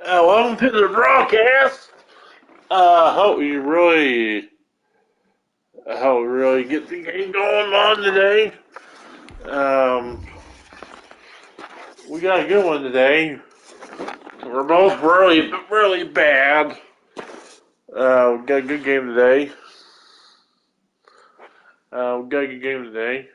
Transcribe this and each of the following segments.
Welcome to the broadcast. Hope you really, I hope we really get the game going on today. Um, we got a good one today. We're both really bad. We got a good game today. We got a good game today.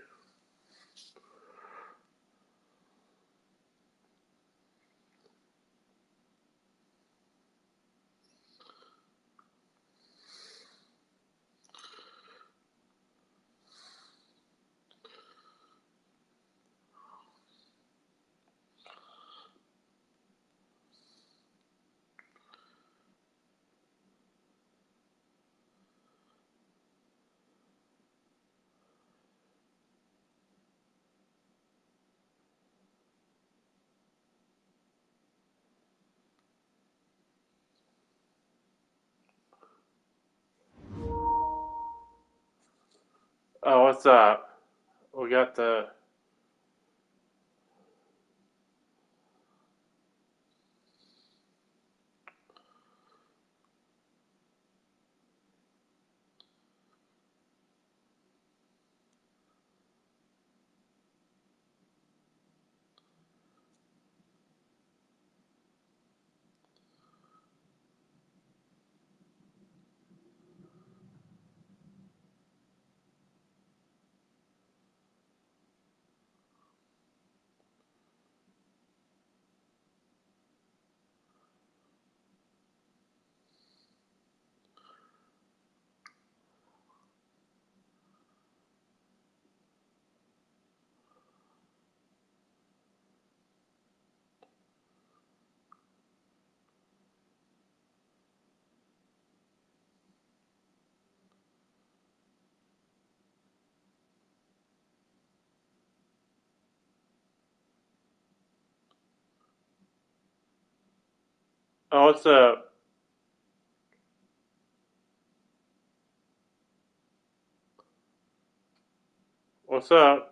Oh, what's up? We got the. Oh, what's up? What's up?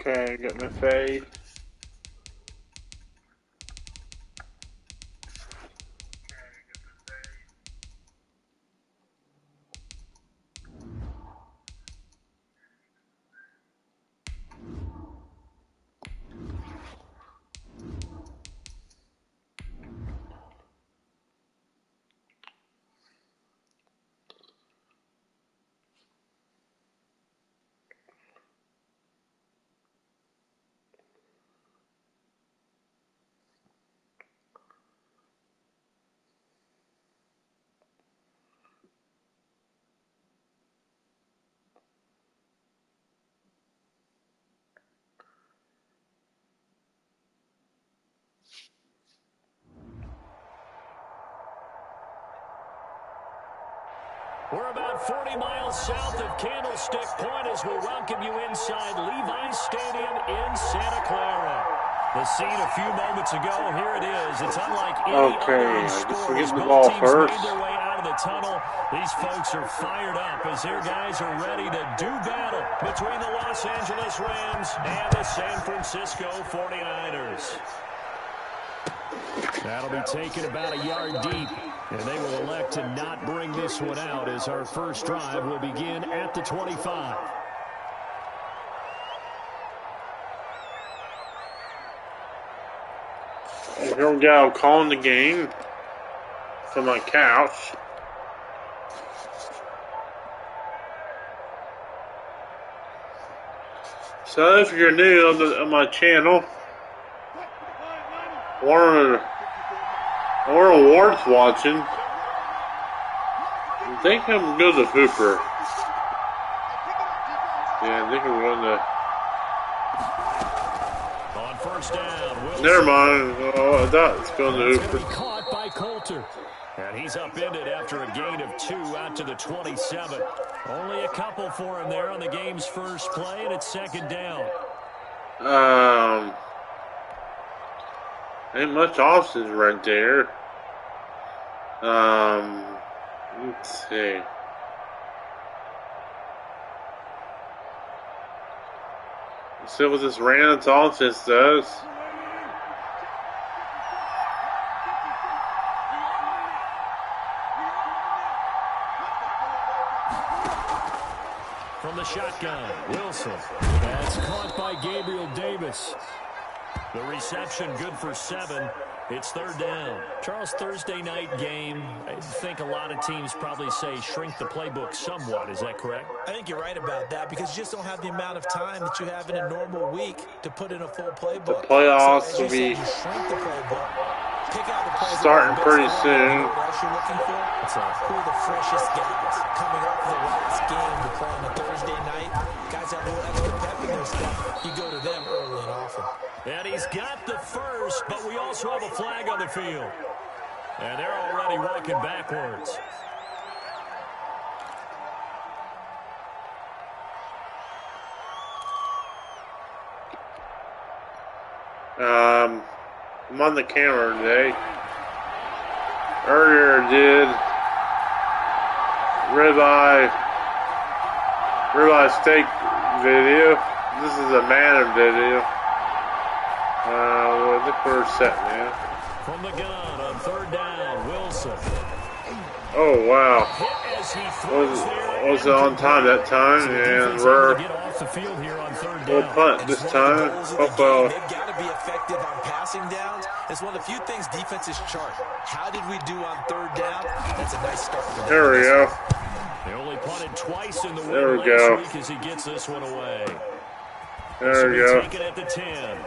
Okay, got my face. We're about 40 miles south of Candlestick Point as we welcome you inside Levi's Stadium in Santa Clara. The scene a few moments ago, here it is. It's unlike any Okay, other in I guess we're sport as getting the both ball teams first. made their way out of the tunnel. These folks are fired up as their guys are ready to do battle between the Los Angeles Rams and the San Francisco 49ers. That'll be taken about a yard deep, and they will elect to not bring this one out as our first drive will begin at the 25. Here we go, calling the game from my couch. So if you're new on my channel, or awards watching, I think I'm going to Hooper. Yeah, I think I'm going to. On first down, Wilson. Never mind. Oh, I thought it's going to It's Hooper. going to be caught by Coulter. And he's upended after a gain of 2 out to the 27. Only a couple for him there on the game's first play, and it's second down. Ain't much options right there. Let's see. Let's see what this Rams offense does. From the shotgun, Wilson. That's caught by Gabriel Davis. The reception good for 7. It's third down. Charles, Thursday night game, I think a lot of teams probably say shrink the playbook somewhat. Is that correct? I think you're right about that because you just don't have the amount of time that you have in a normal week to put in a full playbook. The playoffs so, will be shrink the playbook. Pick out the plays starting pretty soon. What else you're looking for? Who are the freshest guys coming off the last game to play on a Thursday night? Guys have a little extra pep in their stuff. You go to them early and often. And he's got the first, but we also have a flag on the field. And they're already walking backwards. I'm on the camera today. Earlier I did ribeye steak video. This is a Madden video. I think we're set now. From the gun on third down, Wilson. Oh wow. Hit as he throws there. Was it on time that time? And we're get off the field here on third we'll down. punt this time. Football. They've got to be effective on passing downs. It's one of the few things defenses chart. How did we do on third down? That's a nice start for them. There we go. They only punted twice in the There win we go. last week as he gets this one away. There we go. Take it at the 10.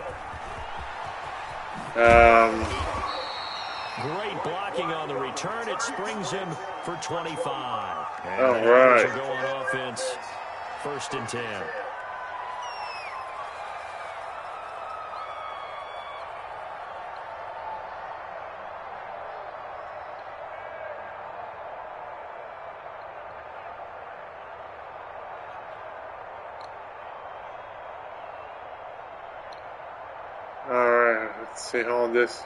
Great blocking on the return. It springs him for 25. And all the right. Eagles will go on offense. First and 10. Alright, let's see how long this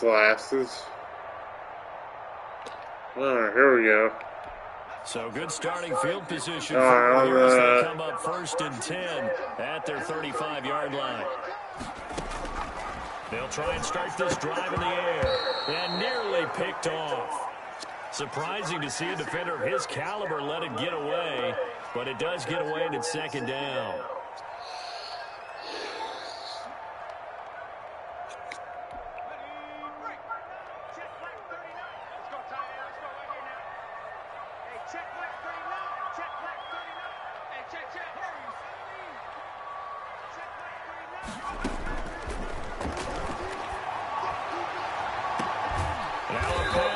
lasts. Alright, here we go. So good starting field position All for right, the Bears. They come up first and 10 at their 35-yard line. They'll try and start this drive in the air. And nearly picked off. Surprising to see a defender of his caliber let it get away. But it does get away and it's second down.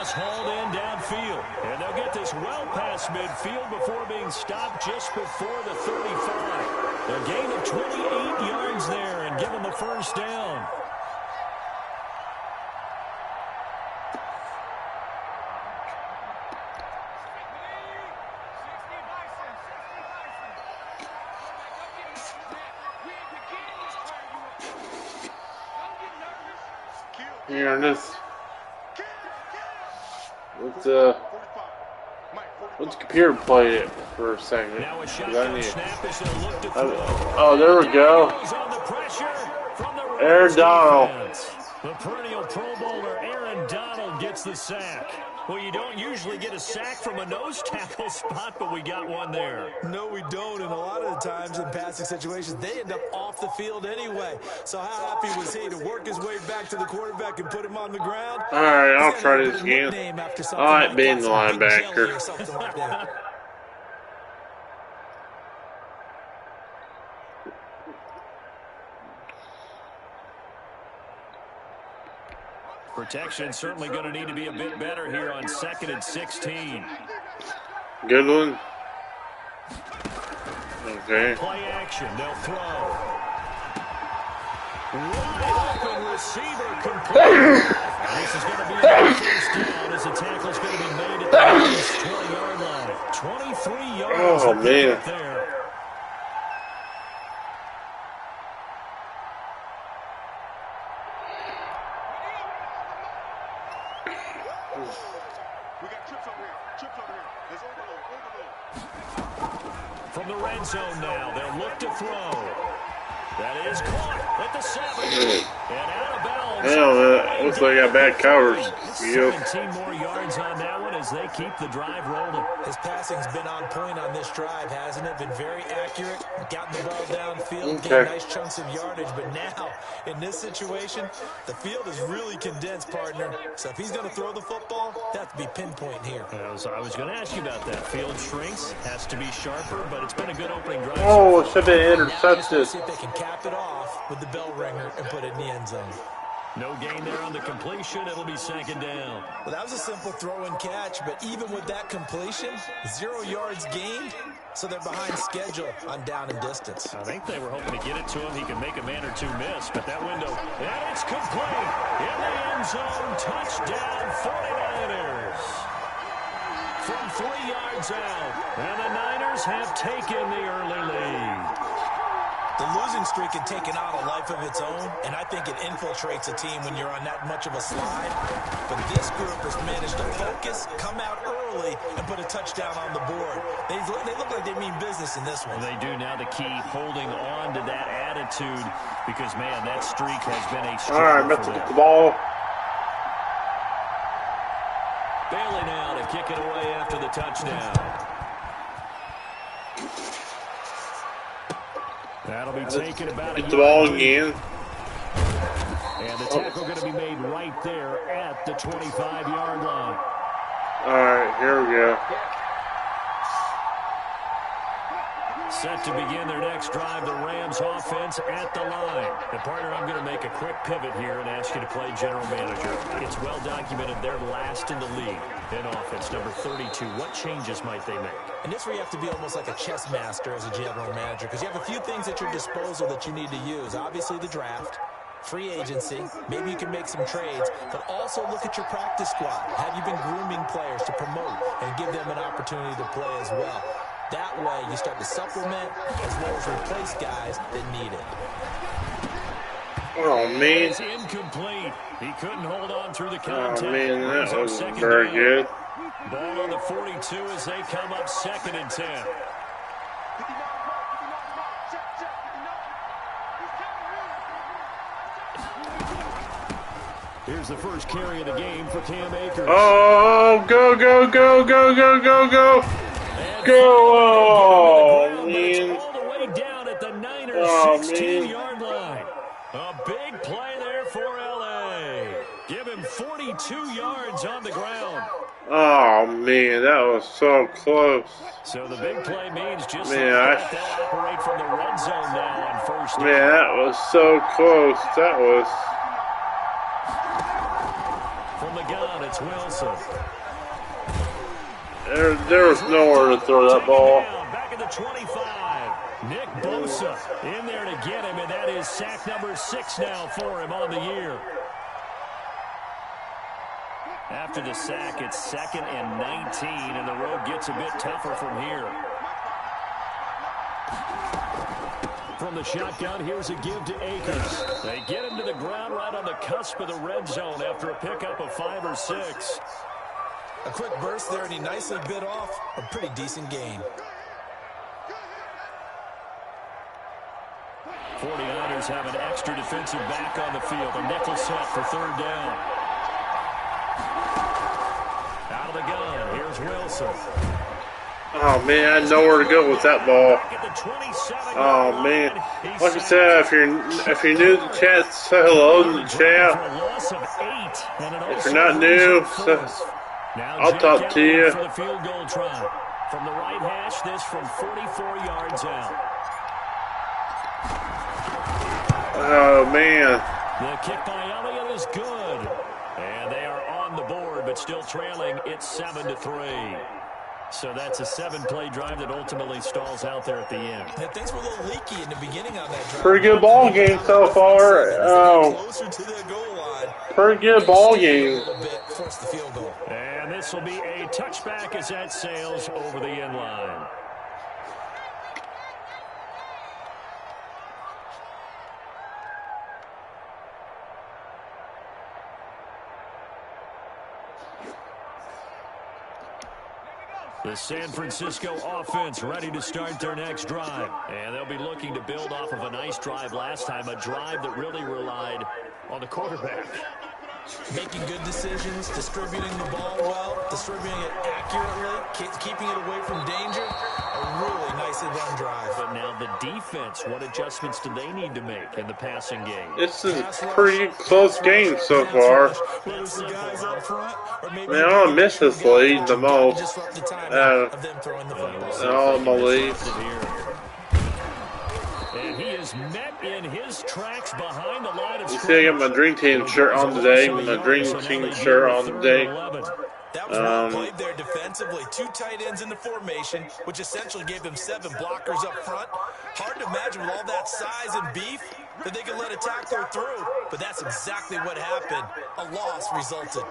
Hauled in downfield, and they'll get this well past midfield before being stopped just before the 35. A gain of 28 yards there and give them the first down. Here, Let's computer play it for a second. Now a I shotgun need. snap is going to look to throw. Oh, there we go. Goes on the pressure from the Aaron Rams Donald. defense. The perennial Pro Bowler Aaron Donald gets the sack. Well, you don't usually get a sack from a nose tackle spot, but we got one there. No, we don't, and a lot of the times in passing situations, they end up off the field anyway. So how happy was he to work his way back to the quarterback and put him on the ground? All right, I'll try this again. I like being the linebacker. Protection certainly going to need to be a bit better here on 2nd and 16. Good one. Okay. Play action. They'll throw. Wide open receiver complete. This is going to be a first down as the tackle's going to be made at the 20-yard line. 23 yards. Oh, man. There. From the red zone now, they'll look to throw. That is caught at the 7. And out of bounds. Hell, looks like I got bad covers. 17 more yards on that one as they keep the drive rolling. His passing's been on point on this drive, hasn't it? Been very accurate, gotten the ball downfield, gained nice chunks of yardage. But now, in this situation, the field is really condensed, partner. So if he's going to throw the football, that has to be pinpoint here. I was going to ask you about that. Field shrinks, has to be sharper, but it's been a good opening drive. Oh, it should have been intercepted. See if they can cap it off with the bell ringer and put it in the end zone. No gain there on the completion. It'll be 2nd down. Well, that was a simple throw and catch, but even with that completion, 0 yards gained, so they're behind schedule on down and distance. I think they were hoping to get it to him. He could make a man or two miss, but that window, and it's complete. In the end zone, touchdown 49ers. From 3 yards out, and the Niners have taken the early lead. The losing streak had taken on a life of its own, and I think it infiltrates a team when you're on that much of a slide. But this group has managed to focus, come out early, and put a touchdown on the board. They look like they mean business in this one. Well, they do now. The key, holding on to that attitude, because, man, that streak has been a struggle. All right, let's get the ball. Bailey now to kick it away after the touchdown. That'll be taken about Get the ball again. And the tackle going to be made right there at the 25-yard line. All right, here we go. Set to begin their next drive, the Rams offense at the line. And partner, I'm going to make a quick pivot here and ask you to play general manager. It's well documented they're last in the league in offense, number 32. What changes might they make? And this is where you have to be almost like a chess master as a general manager, because you have a few things at your disposal that you need to use. Obviously the draft, free agency, maybe you can make some trades, but also look at your practice squad. Have you been grooming players to promote and give them an opportunity to play as well? That way, you start to supplement as well as replace guys that need it. Oh, man. It's incomplete. He couldn't hold on through the Oh, contact. man, that was Second very down. good. Ball on the 42 as they come up 2nd and 10. Here's the first carry of the game for Cam Akers. Oh, go, go, go, go, go, go, go. Go, oh, man. All the way down at the Niners' Oh, 16-yard line. A big play there for L.A. Give him 42 yards on the ground. Oh, man, that was so close. So the big play means just Man, like that, they'll operate from the red zone now on first down. Man, that was so close. That was... From the gun, it's Wilson. There was nowhere to throw that ball. Back at the 25. Nick Bosa in there to get him, and that is sack number 6 now for him on the year. After the sack, it's 2nd and 19, and the road gets a bit tougher from here. From the shotgun, here's a give to Akers. They get him to the ground right on the cusp of the red zone after a pickup of 5 or 6. A quick burst there, and he nicely bit off a pretty decent gain. 49ers have an extra defensive back on the field. A nickel set for third down. Out of the gun, here's Wilson. Oh man, I know where to go with that ball. Oh man, like I said, if you're new to the chat, say hello in the chat. If you're not new, I'll talk to you. For the field goal try. From the right hash, this from 44 yards out. Oh man. The kick by Elliott is good. And they are on the board, but still trailing. It's 7-3. So that's a 7-play drive that ultimately stalls out there at the end. Yeah, things were a little leaky in the beginning on that drive. Pretty good ball game so far. Closer to the goal line. Pretty good ball game. Force the field goal. And this will be a touchback as that sails over the end line. The San Francisco offense ready to start their next drive. And they'll be looking to build off of a nice drive last time, a drive that really relied on the quarterback. Making good decisions, distributing the ball well, distributing it accurately, keeping it away from danger. A really nicely run drive. But now the defense, what adjustments do they need to make in the passing game? This is a pretty close game so far. Man, I don't miss this lead the most. All my leads. And he is met in his tracks behind the line of You see, I got my Dream Team shirt on today. My Dream Team shirt on today. That was well played there defensively. 2 tight ends in the formation, which essentially gave them 7 blockers up front. Hard to imagine with all that size and beef that they could let a tackler through. But that's exactly what happened. A loss resulted.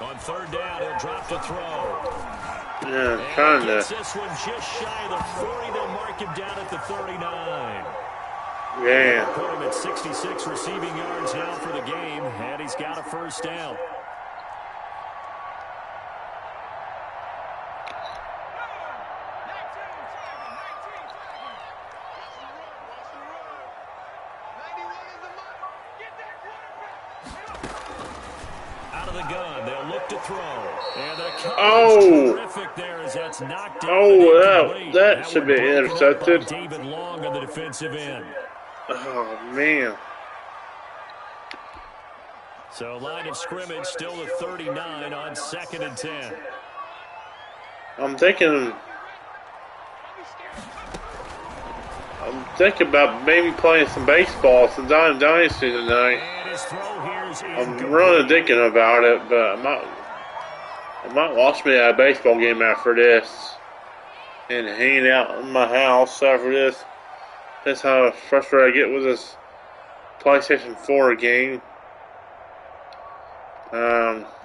On third down, he'll drop to throw. Yeah, kind of. This one just shy of the 40. They'll mark him down at the 39. Yeah. Put him at 66 receiving yards now for the game, and he's got a first down. Out of the gun, they'll look to throw. And the terrific there as that's knocked out. That should be intercepted. David Long on the defensive end. Oh man. So line of scrimmage still at 39 on 2nd and 10. I'm thinking about maybe playing some baseball since I'm Dynasty tonight. And his throw here is I'm really thinking about it, but I might watch me a baseball game after this and hang out in my house after this. That's how frustrated I get with this PlayStation 4 game.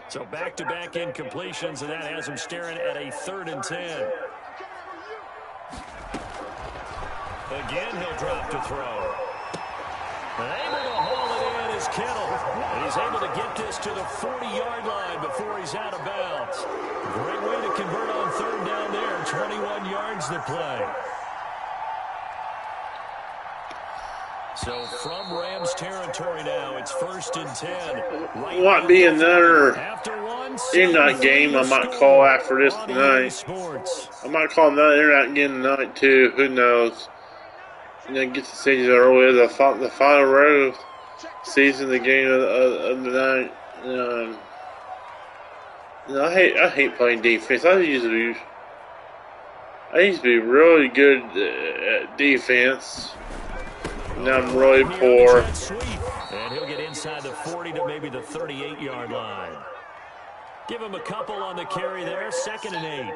So back-to-back incompletions, and that has him staring at a 3rd and 10. Again, he'll drop to throw. Able to haul it in is Kittle. And he's able to get this to the 40-yard line before he's out of bounds. Great way to convert on 3rd down there. 21 yards to play. So from Rams territory now, it's 1st and 10. Right might be another internet game I might call after this tonight. I might call another internet game tonight too. Who knows? And then get the season early. The final row season, the game of the night. I hate playing defense. I used to be really good at defense. Now I'm really poor. And he'll get inside the 40 to maybe the 38-yard line. Give him a couple on the carry there. 2nd and 8.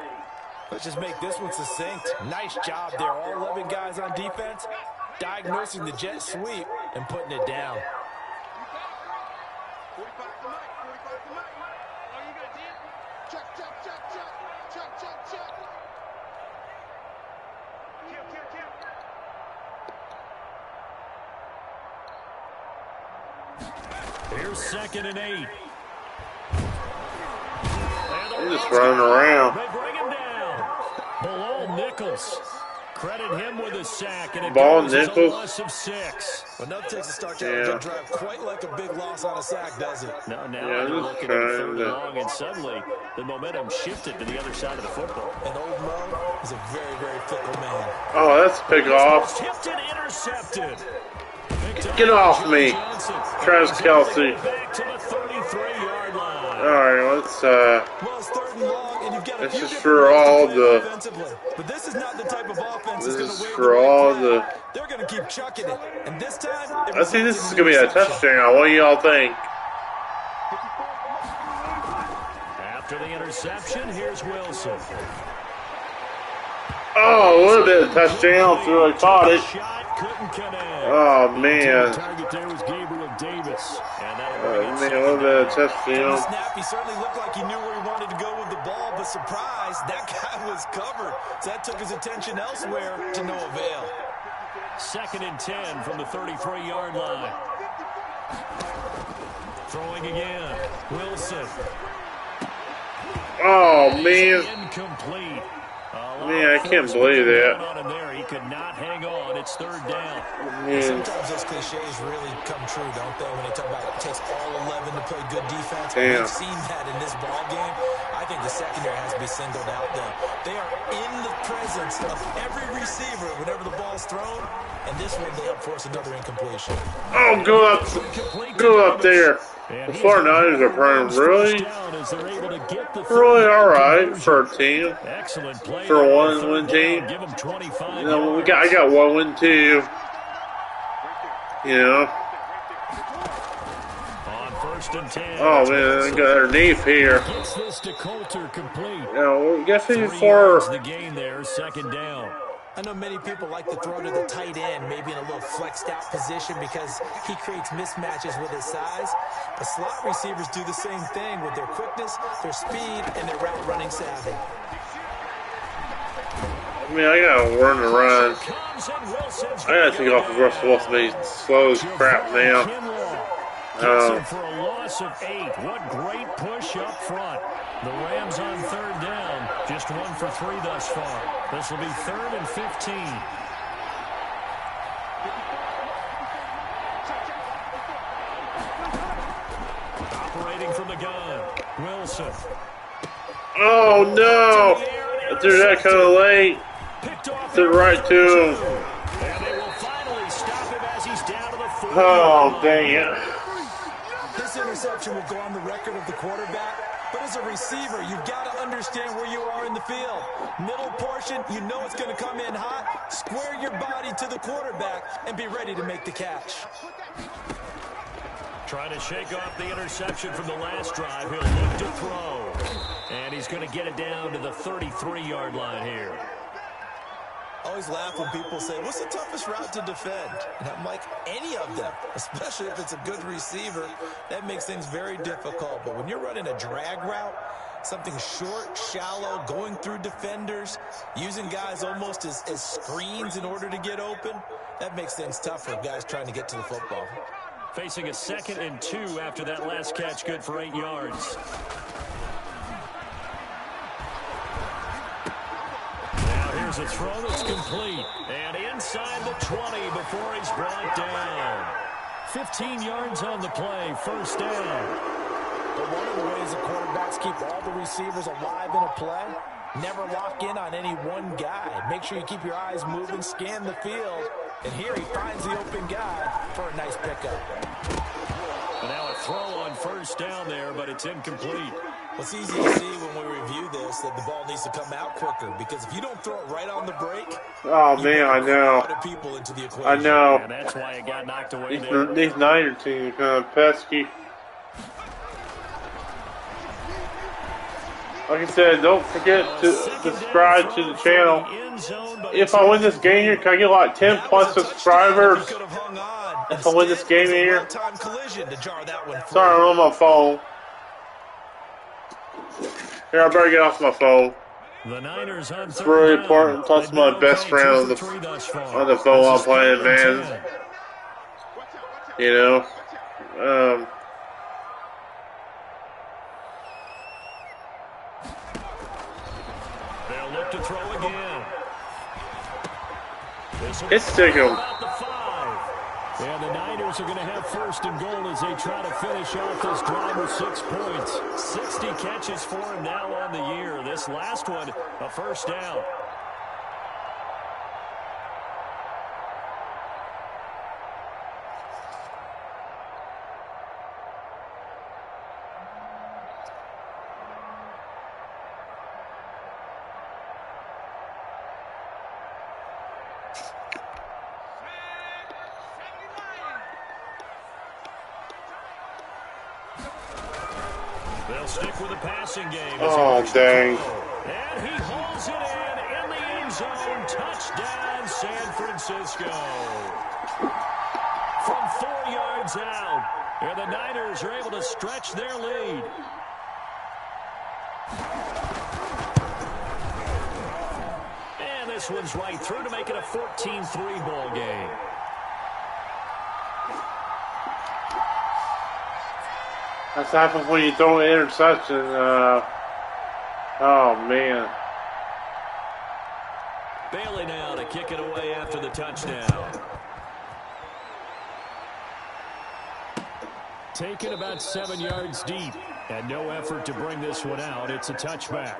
Let's just make this one succinct. Nice job there. All 11 guys on defense diagnosing the jet sweep and putting it down. Here's 2nd and 8. He's just running around. They bring him down. Bilal Nichols. Credit him with a sack, and it Ball goes as a Nichols. loss of 6. Well, no takes to start your drive quite like a big loss on a sack, does it? Now Yeah, you're just looking at trying 3rd and to- long, and suddenly the momentum shifted to the other side of the football. And old Mo is a very, very fickle man. Oh, that's a pick off. Tipped and intercepted. Get off me, Travis Kelce. Back to the 33-yard line. All right, let's Well, it's 3rd and long, and you've got a This few is different for ways to all play the- offensively. But this is not the type of offense This that's going is to wait for all the- They're going to keep chucking it. And this time, I think this is gonna be a touchdown. What do y'all think? After the interception, here's Wilson. Oh, a little bit of touchdown. Really caught it. Shot couldn't connect. Oh man. Target there was Gabriel Davis. And that'll Oh bring it man, a little bit of From the touchdown. snap, he certainly looked like he knew where he wanted to go with the ball, but surprise, that guy was covered. So that took his attention elsewhere to no avail. 2nd and 10 from the 33-yard line. Throwing again. Wilson. Oh man. Incomplete. Man, I can't believe that. On him there. He could not hang on. It's 3rd down. Man. Sometimes those cliches really come true, don't they? When they talk about it takes all 11 to play good defense. Damn. We've seen that in this ball game. I think the secondary has to be singled out, though. They are in the presence of every receiver whenever the ball's thrown. And this one, they help force another incompletion. Oh, go up there. The 49ers are playing really all right for a team. Excellent play For a one-win team. Give them 25 You know, I got 1 win too. You know. on 1st and 10. Oh man, they got underneath here. Gets this to Coulter complete. You know, we got 3 yards 54. the gain there, 2nd down. I know many people like to throw to the tight end, maybe in a little flexed out position because he creates mismatches with his size. But slot receivers do the same thing with their quickness, their speed, and their route running savvy. I mean, I gotta learn to run. Comes and Wilson's I gotta take off the Russell Wilson. He's slow as crap now. Gets him for a loss of 8. What great push up front. The Rams on 3rd down. Just 1 for 3 thus far. This will be 3rd and 15. Operating from the gun. Wilson. Oh no! I threw that kind of late. Picked off Threw right to him. and they will finally stop him as he's down to the 40. Oh dang it! This interception will go on the record of the quarterback, but as a receiver, you've got to understand where you are in the field. Middle portion, you know it's going to come in hot. Square your body to the quarterback and be ready to make the catch. Trying to shake off the interception from the last drive. He'll look to throw. And he's going to get it down to the 33-yard line here. I always laugh when people say, what's the toughest route to defend? And I'm like, any of them, especially if it's a good receiver. That makes things very difficult. But when you're running a drag route, something short, shallow, going through defenders, using guys almost as screens in order to get open, that makes things tough for guys trying to get to the football. Facing a 2nd and 2 after that last catch, good for 8 yards. Now here's a throw that's complete. And inside the 20 before he's brought down. 15 yards on the play, 1st down. But one of the ways the quarterbacks keep all the receivers alive in a play, never lock in on any one guy. Make sure you keep your eyes moving, scan the field. And here he finds the open guy for a nice pickup. And now a throw on 1st down there, but it's incomplete. Well, it's easy to see when we review this that the ball needs to come out quicker because if you don't throw it right on the break, Oh man, I know. people into the equation. I know. And that's why it got knocked away there. These Niner teams are kind of pesky. Like I said, don't forget to subscribe to the channel. If I win this game here, can I get like 10 plus subscribers? If I win this game here. Sorry, I'm on my phone. Here, I better get off my phone. The Niners on It's really important. Talk to my best friend on the phone while I'm playing, man. You know. to throw again. It's sticking. About the 5. And the Niners are going to have first and goal as they try to finish off this drive with 6 points. 60 catches for him now on the year. This last one, a first down. They'll stick with the passing game. Oh, dang. And he holds it in the end zone. Touchdown, San Francisco. From 4 yards out. And the Niners are able to stretch their lead. And this one's right through to make it a 14-3 ball game. That's happens when you throw an interception. Oh, man. Bailey now to kick it away after the touchdown. Taken about 7 yards deep. And no effort to bring this one out. It's a touchback.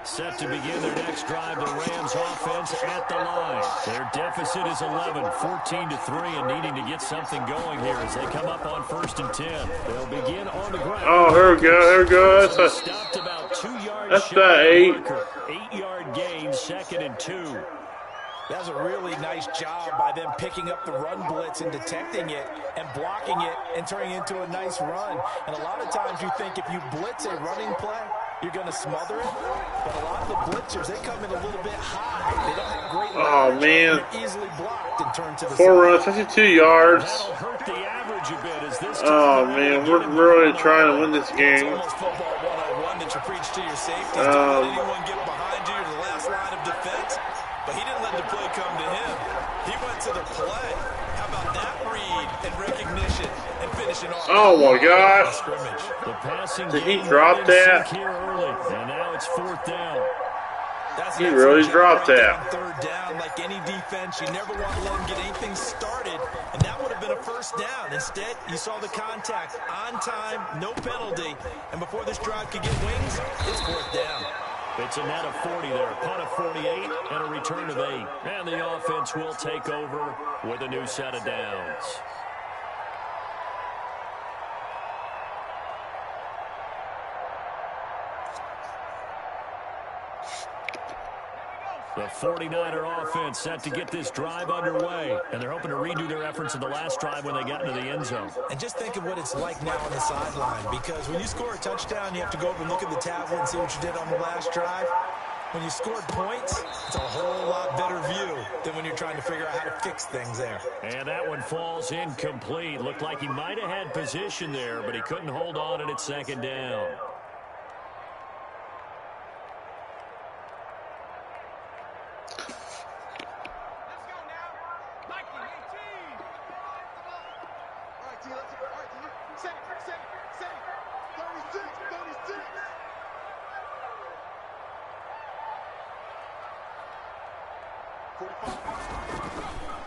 Set to begin their next drive, the Rams offense at the line. Their deficit is 11, 14-3, and needing to get something going here as they come up on 1st and 10. They'll begin on the ground. Oh, here we go, here we go. Stopped about 2 yards. That's that 8. 8-yard gain, 2nd and 2. That was a really nice job by them picking up the run blitz and detecting it and blocking it and turning it into a nice run. And a lot of times you think if you blitz a running play, you're going to smother it. But a lot of the blitzers, they come in a little bit high. They don't have great leverage. Oh, man. They're easily blocked and turned to the 4 runs, 52 yards. That'll hurt the average a bit as this Oh, man, we're really trying to win this game. It's almost football 101 that you preach to your safeties. Don't let anyone get behind you to the last line of defense. But he didn't let the play come to him. He went to the play. How about that read and recognition and finishing off? Oh, my gosh. The passing Did he game drop that? here early, and now it's 4th down. He really dropped that. 3rd down, like any defense, you never want to let him get anything started, and that would have been a 1st down. Instead, you saw the contact on time, no penalty, and before this drive could get wings, it's 4th down. It's a net of 40 there, punt of 48, and a return of 8. And the offense will take over with a new set of downs. The 49er offense set to get this drive underway, and they're hoping to redo their efforts in the last drive when they got into the end zone. And just think of what it's like now on the sideline, because when you score a touchdown, you have to go over and look at the tablet and see what you did on the last drive. When you scored points, it's a whole lot better view than when you're trying to figure out how to fix things there. And that one falls incomplete. Looked like he might have had position there, but he couldn't hold on and it's 2nd down.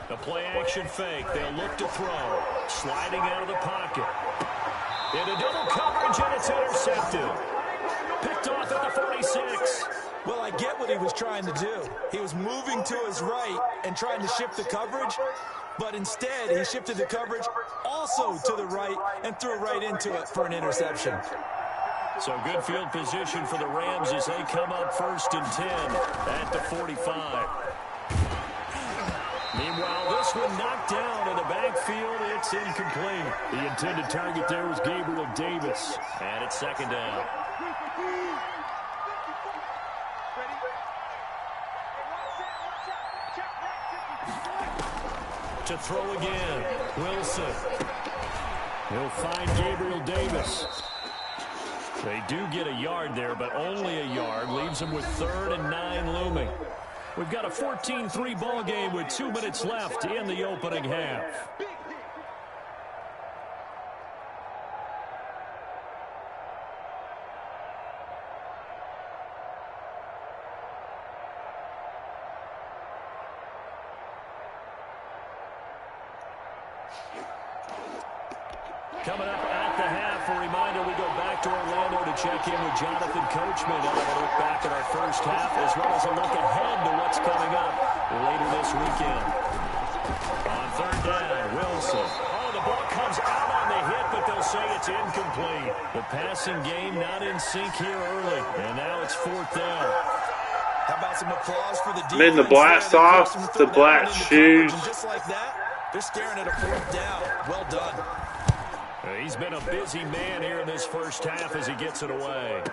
A play-action fake. They'll look to throw. Sliding out of the pocket. Into double coverage, and it's intercepted. Picked off at the 46. Well, I get what he was trying to do. He was moving to his right and trying to shift the coverage, but instead he shifted the coverage also to the right and threw it right into it for an interception. So good field position for the Rams as they come up 1st and 10 at the 45. Meanwhile, this one knocked down in the backfield. It's incomplete. The intended target there was Gabriel Davis. And it's 2nd down. To throw again. Wilson. He'll find Gabriel Davis. They do get a yard there, but only a yard. Leaves them with 3rd and 9 looming. We've got a 14-3 ball game with 2 minutes left in the opening half. Coming up at the half, a reminder, we go back to Orlando to check in with Jonathan Coachman. And have a look back at our first half, as well as a look ahead to what's coming up later this weekend. On 3rd down, Wilson. Oh, the ball comes out on the hit, but they'll say it's incomplete. The passing game not in sync here early, and now it's 4th down. How about some applause for the defense? Made the black socks, the black shoes. Just like that, they're staring at a 4th down. Well done. He's been a busy man here in this first half as he gets it away.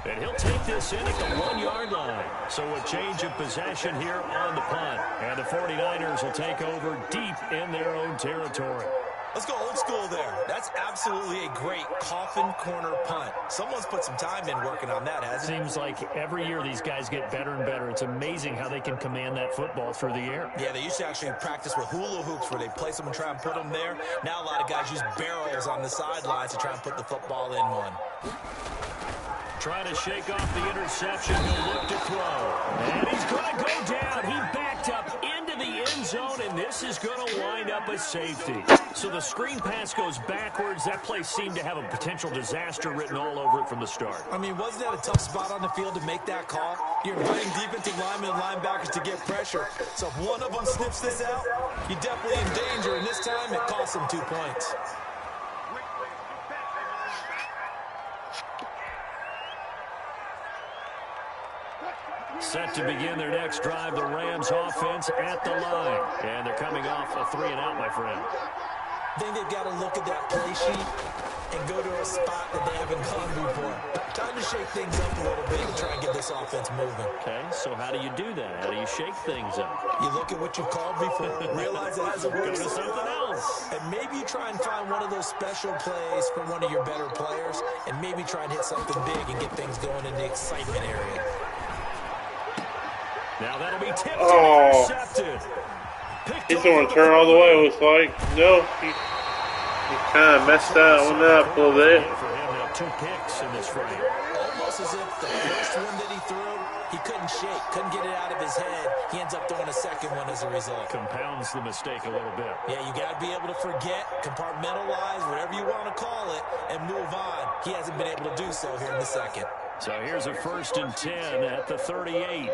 And he'll take this in at the 1-yard line. So a change of possession here on the punt. And the 49ers will take over deep in their own territory. Let's go old school there. That's absolutely a great coffin corner punt. Someone's put some time in working on that, hasn't it? Seems like every year these guys get better and better. It's amazing how they can command that football through the air. Yeah, they used to actually practice with hula hoops where they place them and try and put them there. Now a lot of guys use barrels on the sidelines to try and put the football in one. Trying to shake off the interception. He'll look to throw. And he's going to go down. He backed up into the end zone, and this is going to wind up a safety. So the screen pass goes backwards. That play seemed to have a potential disaster written all over it from the start. I mean, wasn't that a tough spot on the field to make that call? You're inviting defensive linemen and linebackers to get pressure. So if one of them snips this out, you're definitely in danger. And this time, it costs them 2 points. Set to begin their next drive, the Rams offense at the line. And they're coming off a 3-and-out, my friend. I think they've got to look at that play sheet and go to a spot that they haven't gone before. Time to shake things up a little bit and try and get this offense moving. Okay, so how do you do that? How do you shake things up? You look at what you've called before, realize it hasn't worked. Go to something else. And maybe you try and find one of those special plays from one of your better players, and maybe try and hit something big and get things going in the excitement area. Now that'll be tipped and intercepted. He's going to turn all the way, it looks like. No, he kind of messed that one up a little bit. For him, now 2 picks in this frame. Almost as if the first one that he threw, he couldn't shake, couldn't get it out of his head. He ends up throwing a second one as a result. Compounds the mistake a little bit. Yeah, you got to be able to forget, compartmentalize, whatever you want to call it, and move on. He hasn't been able to do so here in the second. So here's a 1st and 10 at the 38.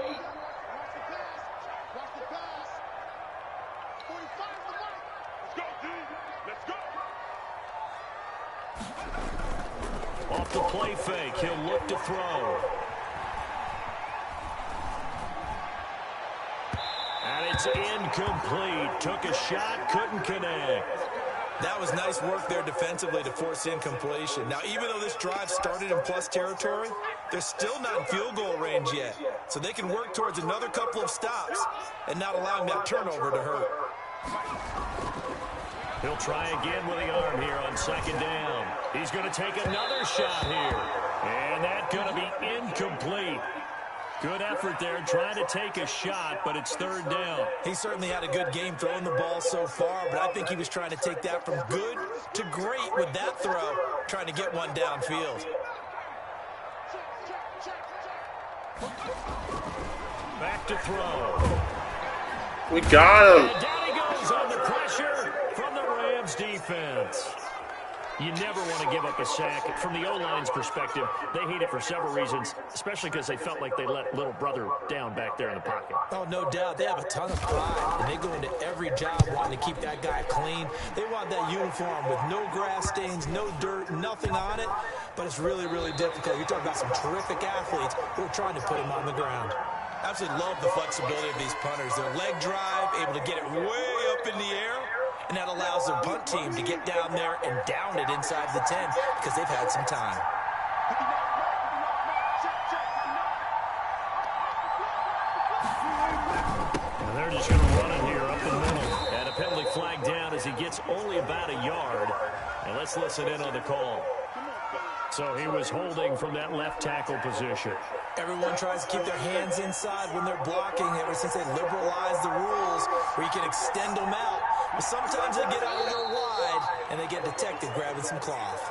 Off the play fake, he'll look to throw. And it's incomplete. Took a shot, couldn't connect. That was nice work there defensively to force incompletion. Now, even though this drive started in plus territory, they're still not in field goal range yet. So they can work towards another couple of stops and not allowing that turnover to hurt. He'll try again with the arm here on 2nd down. He's going to take another shot here. And that's going to be incomplete. Good effort there, trying to take a shot, but it's 3rd down. He certainly had a good game throwing the ball so far, but I think he was trying to take that from good to great with that throw, trying to get one downfield. Back to throw. We got him. And down he goes on the pressure from the Rams defense. You never want to give up a sack. From the O-line's perspective, they hate it for several reasons, especially because they felt like they let little brother down back there in the pocket. Oh, no doubt. They have a ton of pride, and they go into every job wanting to keep that guy clean. They want that uniform with no grass stains, no dirt, nothing on it, but it's really, really difficult. You're talking about some terrific athletes who are trying to put him on the ground. Absolutely love the flexibility of these punters. Their leg drive, able to get it way up in the air, and that allows their punt team to get down there and down it inside the 10 because they've had some time. And they're just going to run it here up the middle. And a penalty flag down as he gets only about a yard. And let's listen in on the call. So he was holding from that left tackle position. Everyone tries to keep their hands inside when they're blocking ever since they liberalized the rules where you can extend them out. But sometimes they get out a little wide and they get detected grabbing some cloth.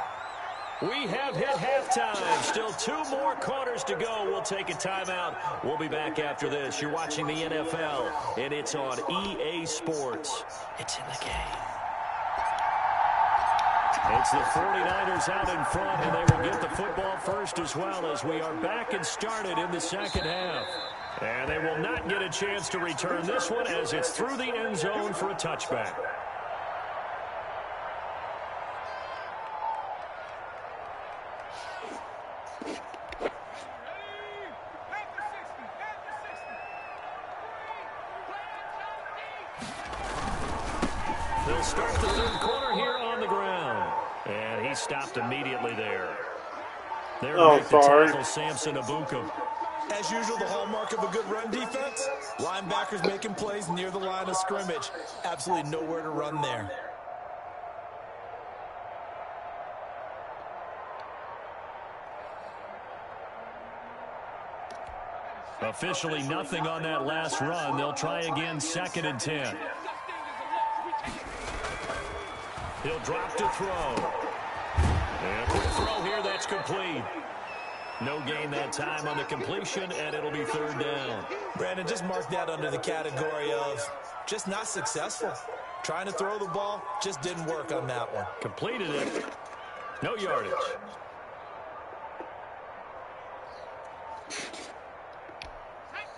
We have hit halftime. Still 2 more quarters to go. We'll take a timeout. We'll be back after this. You're watching the NFL, and it's on EA Sports. It's in the game. It's the 49ers out in front, and they will get the football first as well as we are back and started in the second half. And they will not get a chance to return this one as it's through the end zone for a touchback. They'll start the third quarter here on the ground. And he stopped immediately there. There to make the tackle, Samson Ebukam. As usual, the hallmark of a good run defense, linebackers making plays near the line of scrimmage. Absolutely nowhere to run there. Officially nothing on that last run. They'll try again, 2nd and 10. He'll drop to throw. And quick throw here, that's complete. No gain that time on the completion, and it'll be 3rd down. Brandon, just mark that under the category of just not successful. Trying to throw the ball, just didn't work on that one. Completed it. No yardage.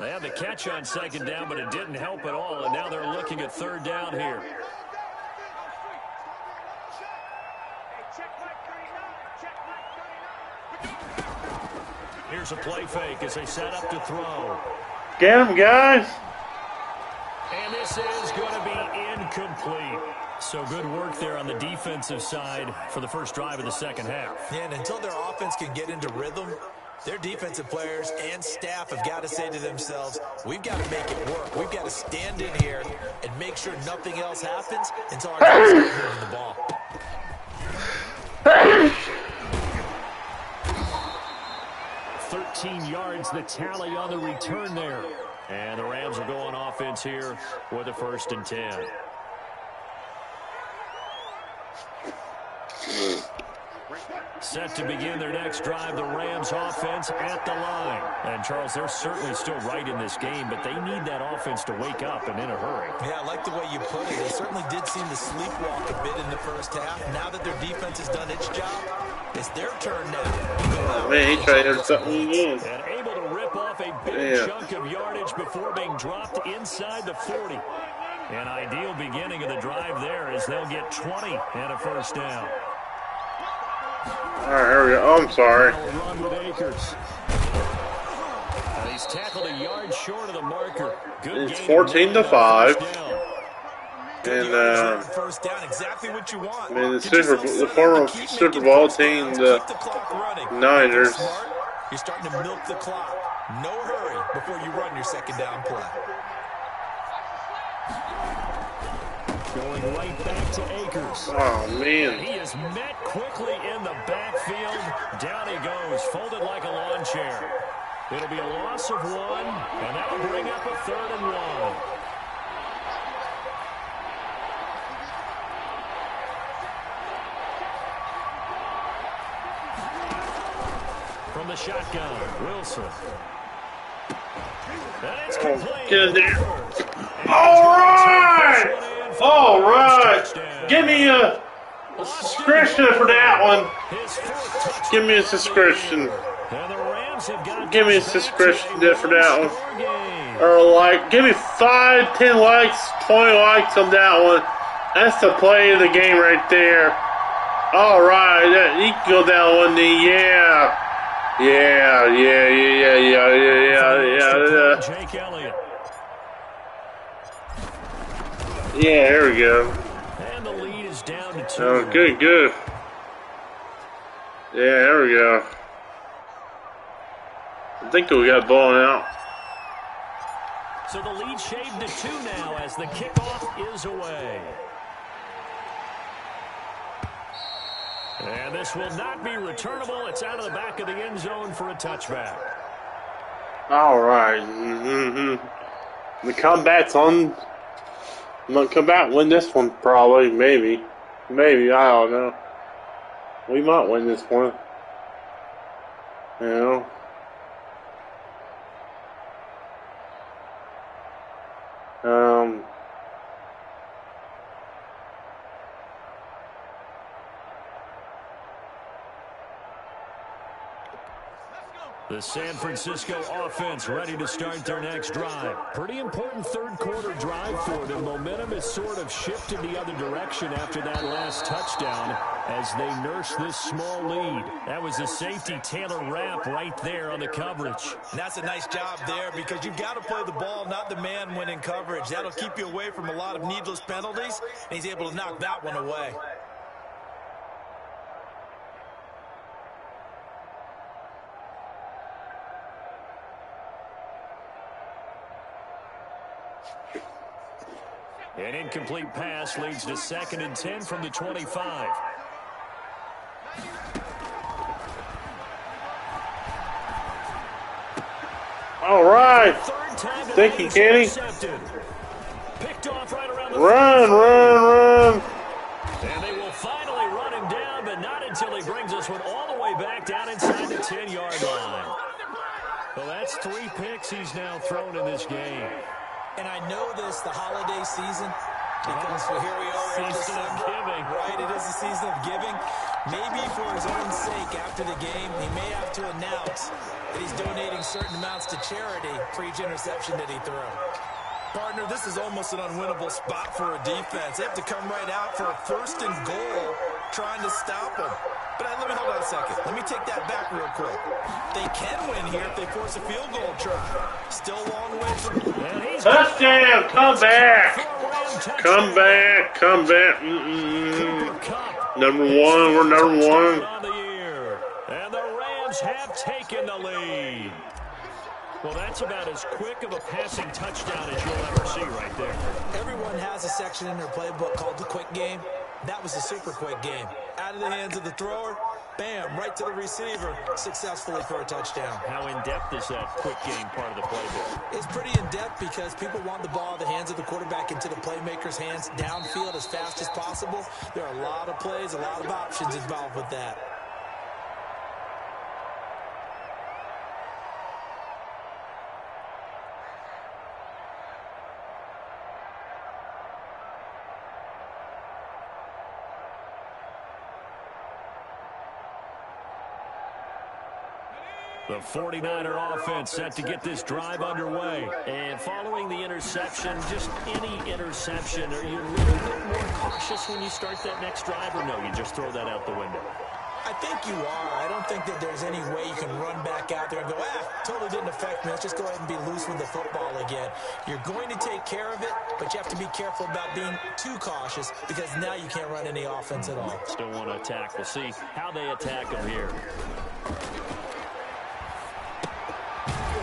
They had the catch on 2nd down, but it didn't help at all, and now they're looking at 3rd down here. Here's a play fake as they set up to throw. Get him, guys. And this is going to be incomplete. So good work there on the defensive side for the first drive of the second half. Yeah, and until their offense can get into rhythm, their defensive players and staff have got to say to themselves, we've got to make it work. We've got to stand in here and make sure nothing else happens until our guys get moving the ball. 13 yards, the tally on the return there. And the Rams are going offense here with a 1st and 10. Set to begin their next drive, the Rams offense at the line. And, Charles, they're certainly still right in this game, but they need that offense to wake up and in a hurry. Yeah, I like the way you put it. They certainly did seem to sleepwalk a bit in the first half. Now that their defense has done its job, it's their turn now. Man, he tried to do something again. And able to rip off a big chunk of yardage before being dropped inside the 40. An ideal beginning of the drive there as they'll get 20 and a 1st down. All right, here we go. Oh, I'm sorry. Run with Akers. And he's tackled a yard short of the marker. Good it's game 14-5. And first down, exactly what you want. I mean, the former Super Bowl team, the Niners. You're starting to milk the clock. No hurry before you run your 2nd down play. Going right back to Akers. Oh, man. And he is met quickly in the backfield. Down he goes, folded like a lawn chair. It'll be a loss of 1, and that'll bring up a 3rd and 1. From the shotgun, Wilson. And it's complete. Get in there. All right. All right. Give me a subscription for that one. Give me a subscription. Give me a subscription for that one. Or like, give me 5, 10 likes, 20 likes on that one. That's the play of the game right there. All right. You can go down one knee. Yeah. Yeah. Jake Elliott. Yeah, here we go. And the lead is down to 2. Oh, good. Yeah, there we go. I think we got blown out. So the lead shaved to 2 now as the kickoff is away. And this will not be returnable. It's out of the back of the end zone for a touchback. All right. The comeback's on. I'm gonna come back and win this one, probably. Maybe. I don't know. We might win this one. You know. The San Francisco offense ready to start their next drive. Pretty important third quarter drive for them. Momentum has sort of shifted the other direction after that last touchdown as they nurse this small lead. That was the safety Taylor Rapp right there on the coverage. And that's a nice job there because you've got to play the ball, not the man when in coverage. That'll keep you away from a lot of needless penalties, and he's able to knock that one away. An incomplete pass leads to 2nd and 10 from the 25. All right. Thank you, Kenny. Picked off right around the Run. And they will finally run him down, but not until he brings us one all the way back down inside the 10-yard line. Well, that's 3 picks he's now thrown in this game. And I know this, the holiday season, because here we are. Season of giving. Right, it is the season of giving. Maybe for his own sake after the game, he may have to announce that he's donating certain amounts to charity for each interception that he threw. Partner, this is almost an unwinnable spot for a defense. They have to come right out for a 1st and goal trying to stop him. But let me hold on a second. Let me take that back real quick. They can win here if they force a field goal try. Still a long way from... Touchdown! Come back! Come back! Number 1, we're number 1. And the Rams have taken the lead. Well, that's about as quick of a passing touchdown as you'll ever see right there. Everyone has a section in their playbook called the quick game. That was a super quick game. Out of the hands of the thrower, bam, right to the receiver, successfully for a touchdown. How in-depth is that quick game part of the playbook? It's pretty in-depth because people want the ball in the hands of the quarterback into the playmaker's hands downfield as fast as possible. There are a lot of plays, a lot of options involved with that. The 49er offense set to get this drive underway. And following the interception, just any interception, are you a little bit more cautious when you start that next drive, or no, you just throw that out the window? I think you are. I don't think that there's any way you can run back out there and go, totally didn't affect me. Let's just go ahead and be loose with the football again. You're going to take care of it, but you have to be careful about being too cautious because now you can't run any offense at all. Still want to attack. We'll see how they attack him here.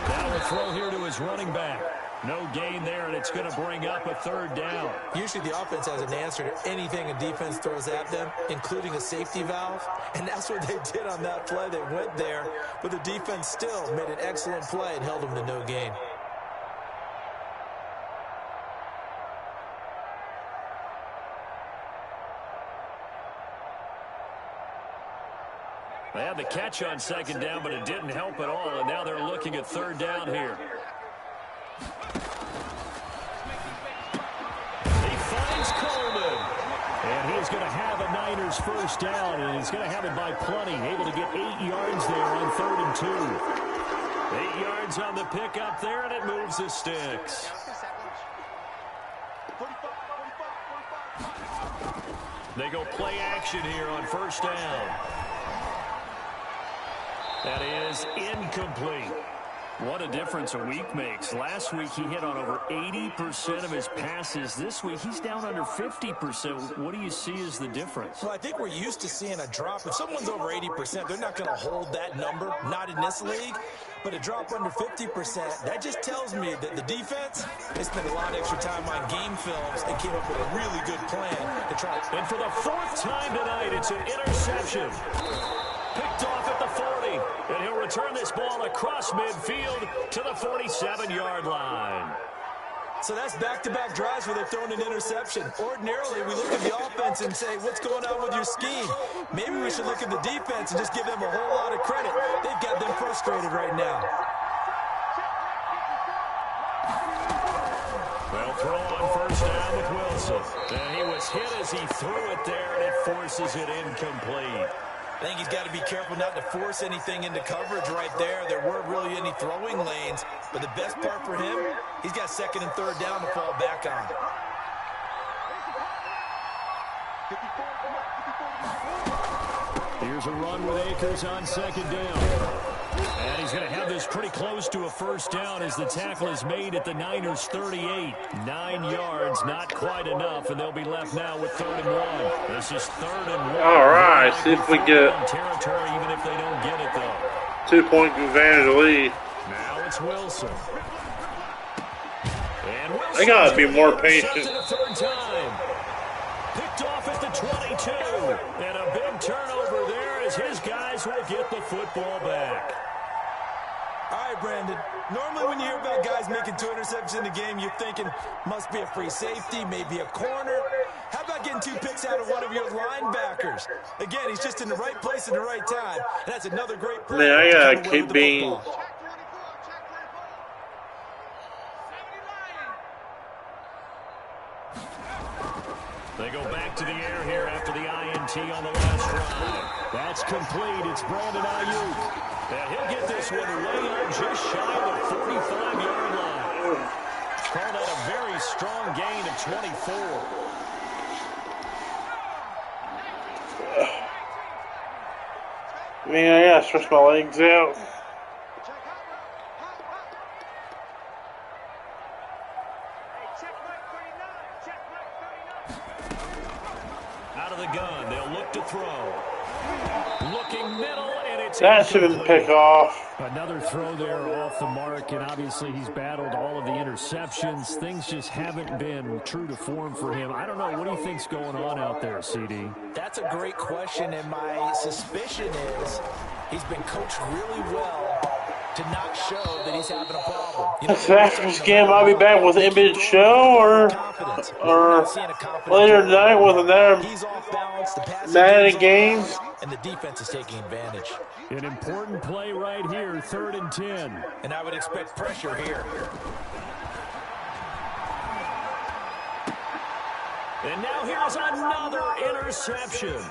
Now a throw here to his running back. No gain there, and it's going to bring up a 3rd down. Usually the offense has an answer to anything a defense throws at them, including a safety valve. And that's what they did on that play. They went there, but the defense still made an excellent play and held them to no gain. They had the catch on 2nd down, but it didn't help at all, and now they're looking at 3rd down here. He finds Coleman, and he's going to have a Niners 1st down, and he's going to have it by plenty, able to get 8 yards there on 3rd and 2. 8 yards on the pickup there, and it moves the sticks. They go play action here on 1st down. That is incomplete. What a difference a week makes. Last week he hit on over 80% of his passes. This week he's down under 50%. What do you see as the difference? Well, I think we're used to seeing a drop. If someone's over 80%, they're not going to hold that number, not in this league. But a drop under 50%, that just tells me that the defense has spent a lot of extra time on game films and came up with a really good plan to try. And for the 4th time tonight, it's an interception. Picked off at the 40, and he'll return this ball across midfield to the 47-yard line. So that's back-to-back drives where they've thrown an interception. Ordinarily, we look at the offense and say, what's going on with your scheme? Maybe we should look at the defense and just give them a whole lot of credit. They've got them frustrated right now. They'll throw on first down with Wilson. And he was hit as he threw it there, and it forces it incomplete. I think he's got to be careful not to force anything into coverage right there. There weren't really any throwing lanes. But the best part for him, he's got 2nd and 3rd down to fall back on. Here's a run with Akers on 2nd down. And he's going to have this pretty close to a first down as the tackle is made at the Niners' 38. 9 yards, not quite enough, and they'll be left now with 3rd and 1. This is 3rd and 1. All right, see if we get territory, even if they don't get it, though. 2-point advantage lead. Now it's Wilson. And Wilson, I gotta be more patient. A 3rd time. Picked off at the 22. And a big turnover there as his guys will get the football back. All right, Brandon. Normally when you hear about guys making 2 interceptions in the game, you're thinking must be a free safety, maybe a corner. How about getting 2 picks out of one of your linebackers? Again, he's just in the right place at the right time. And that's another great play. Man, I gotta keep being... They go back to the air here after the INT on the last drive. That's complete. It's Brandon Ayuk. And he'll get this one way up just shy of the 45-yard line. Call that a very strong gain of 24. Man, I gotta stretch my legs out. Out of the gun, they'll look to throw. Looking middle, and it's That shouldn't pick off. Another throw there off the mark, and obviously he's battled all of the interceptions. Things just haven't been true to form for him. I don't know. What do you think's going on out there, CD? That's a great question, and my suspicion is he's been coached really well to not show that he's having a problem. After this game, I'll be back with an image show or later tonight with another Madden game. And the defense is taking advantage. An important play right here, 3rd and 10. And I would expect pressure here. And now here's another interception.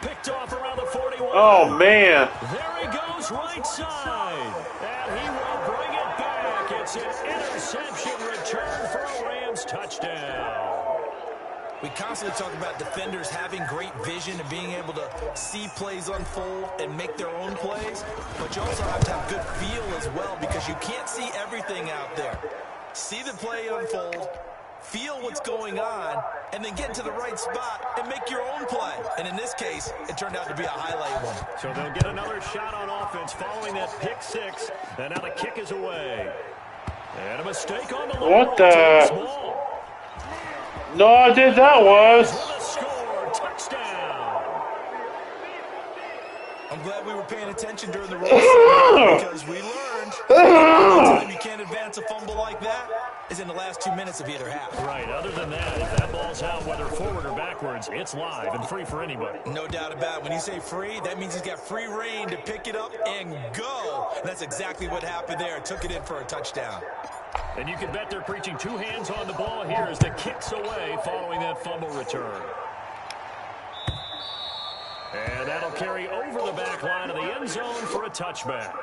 Picked off around the 41. Oh, man. There he goes right side. And he will bring it back. It's an interception return for a Rams touchdown. We constantly talk about defenders having great vision and being able to see plays unfold and make their own plays. But you also have to have good feel as well because you can't see everything out there. See the play unfold, feel what's going on, and then get into the right spot and make your own play. And in this case, it turned out to be a highlight one. So they'll get another shot on offense following that pick 6. And now the kick is away. And a mistake on the line. What the? No idea that was. Score, touchdown. I'm glad we were paying attention during the roll because we learned the only time you can't advance a fumble like that is in the last 2 minutes of either half. Right. Other than that, if that ball's out, whether forward or backwards, it's live and free for anybody. No doubt about it. When you say free, that means he's got free reign to pick it up and go. And that's exactly what happened there. Took it in for a touchdown. And you can bet they're preaching 2 hands on the ball here as the kick's away following that fumble return. And that'll carry over the back line of the end zone for a touchback.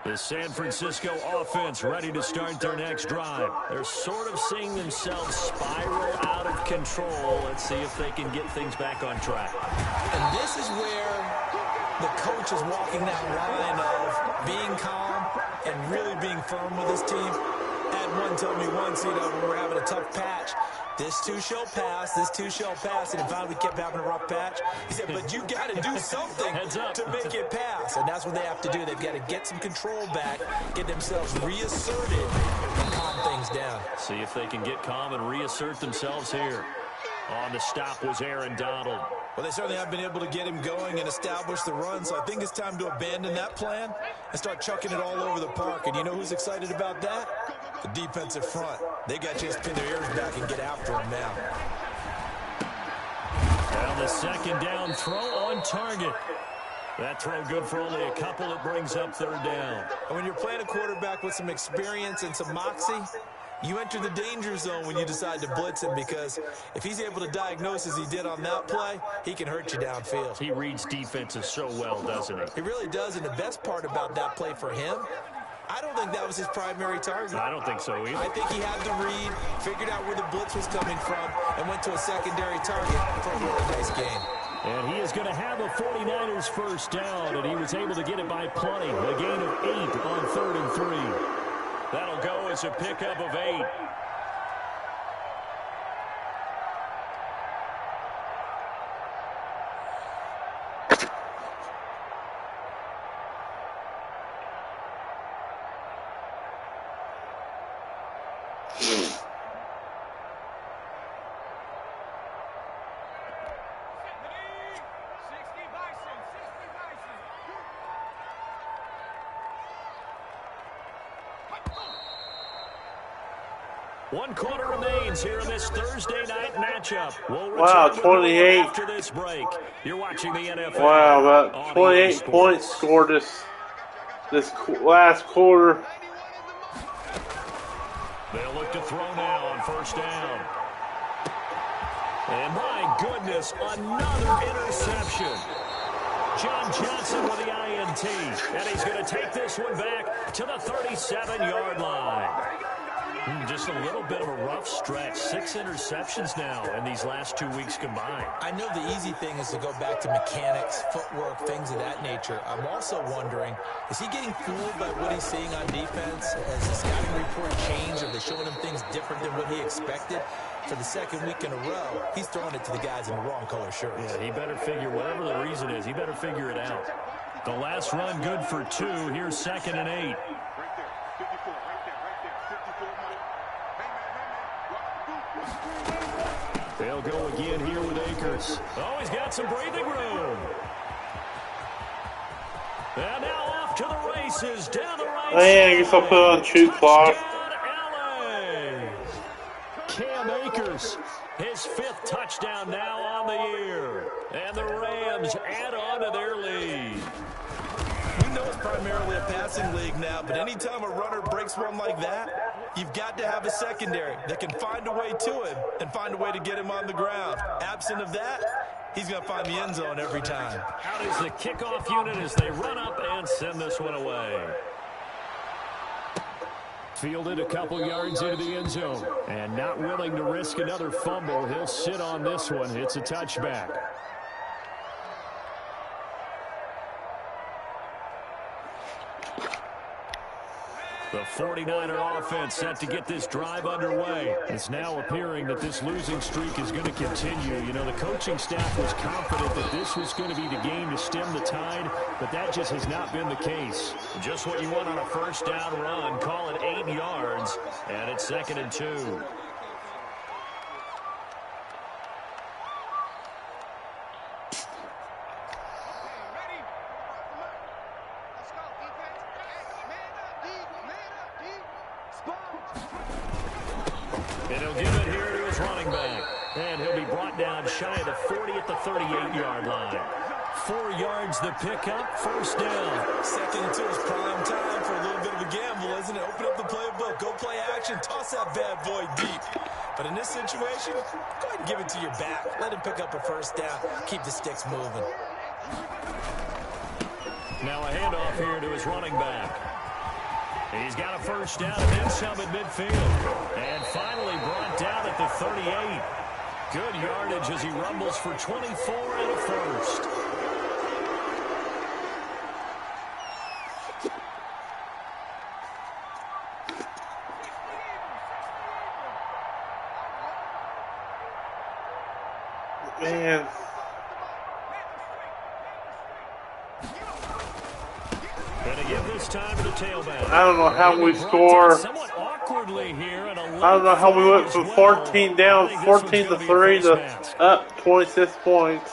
The San Francisco offense ready to start their next drive. They're sort of seeing themselves spiral out of control. Let's see if they can get things back on track. And this is where the coach is walking that line of being calm and really being firm with his team. Had one told me once, when we're having a tough patch, this too shall pass, this too shall pass. And finally we kept having a rough patch. He said, but you got to do something to make it pass. And that's what they have to do. They've got to get some control back, get themselves reasserted, and calm things down. See if they can get calm and reassert themselves here. On the stop was Aaron Donald. Well, they certainly have been able to get him going and establish the run, so I think it's time to abandon that plan and start chucking it all over the park. And you know who's excited about that? The defensive front. They got a chance to pin their ears back and get after him now. Down the second down throw on target. That throw good for only a couple. It brings up third down. And when you're playing a quarterback with some experience and some moxie, you enter the danger zone when you decide to blitz him, because if he's able to diagnose as he did on that play, he can hurt you downfield. He reads defenses so well, doesn't he? He really does, and the best part about that play for him, I don't think that was his primary target. I don't think so either. I think he had the read, figured out where the blitz was coming from, and went to a secondary target for a really nice gain. And he is going to have a 49ers first down, and he was able to get it by plenty. A gain of 8 on 3rd and 3. That'll go as a pickup of 8. One quarter remains here in this Thursday night matchup. We'll wow, 28. After this break. You're watching the NFL. Wow, about 28 points scored this last quarter. They'll look to throw now on first down. And my goodness, another interception. John Johnson with the INT. And he's going to take this one back to the 37-yard line. Just a little bit of a rough stretch. 6 interceptions now in these last 2 weeks combined. I know the easy thing is to go back to mechanics, footwork, things of that nature. I'm also wondering, is he getting fooled by what he's seeing on defense? Has the scouting report changed? Are they showing him things different than what he expected? For the second week in a row, he's throwing it to the guys in the wrong color shirts. Yeah, he better figure, whatever the reason is, he better figure it out. The last run good for 2. Here's 2nd and 8. They'll go again here with Akers. Oh, he's got some breathing room. And now off to the races down the right Man, I guess I'll put on shoot clock. Cam Akers, his 5th touchdown now on the year. And the Rams add on to their lead. You know it's primarily a passing league now, but anytime a runner breaks one like that, you've got to have a secondary that can find a way to him and find a way to get him on the ground. Absent of that, he's going to find the end zone every time. Out is the kickoff unit as they run up and send this one away. Fielded a couple yards into the end zone. And not willing to risk another fumble. He'll sit on this one. It's a touchback. The 49er offense set to get this drive underway. It's now appearing that this losing streak is going to continue. You know, the coaching staff was confident that this was going to be the game to stem the tide, but that just has not been the case. Just what you want on a first down run. Call it 8 yards, and it's 2nd and 2. And he'll give it here to his running back. And he'll be brought down shy of the 40 at the 38-yard line. 4 yards the pickup, first down. 2nd and 2 is prime time for a little bit of a gamble, isn't it? Open up the playbook, go play action, toss that bad boy deep. But in this situation, go ahead and give it to your back. Let him pick up a first down. Keep the sticks moving. Now a handoff here to his running back. He's got a first down and then some at midfield. And finally brought down at the 38. Good yardage as he rumbles for 24 and a first. Man. Gonna give this time to the tailback. I don't know how we score. Somewhat awkwardly here, and I don't know how we went from 14 down, 14 to 3 to up 26 points.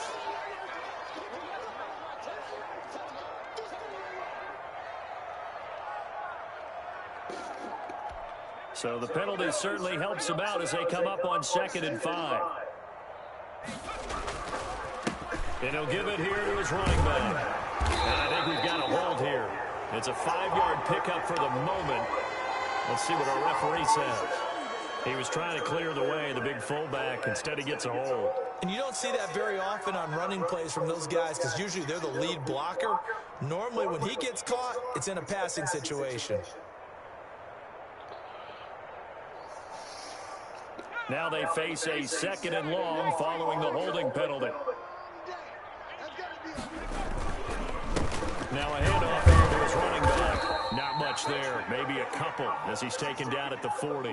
So the penalty certainly helps him out as they come up on 2nd and 5. And he'll give it here to his running back. And I think we've got a hold here. It's a 5-yard pickup for the moment. Let's see what our referee says. He was trying to clear the way, the big fullback. Instead, he gets a hold. And you don't see that very often on running plays from those guys because usually they're the lead blocker. Normally, when he gets caught, it's in a passing situation. Now they face a 2nd and long following the holding penalty. Now a handoff here to his running back. Not much there. Maybe a couple as he's taken down at the 40.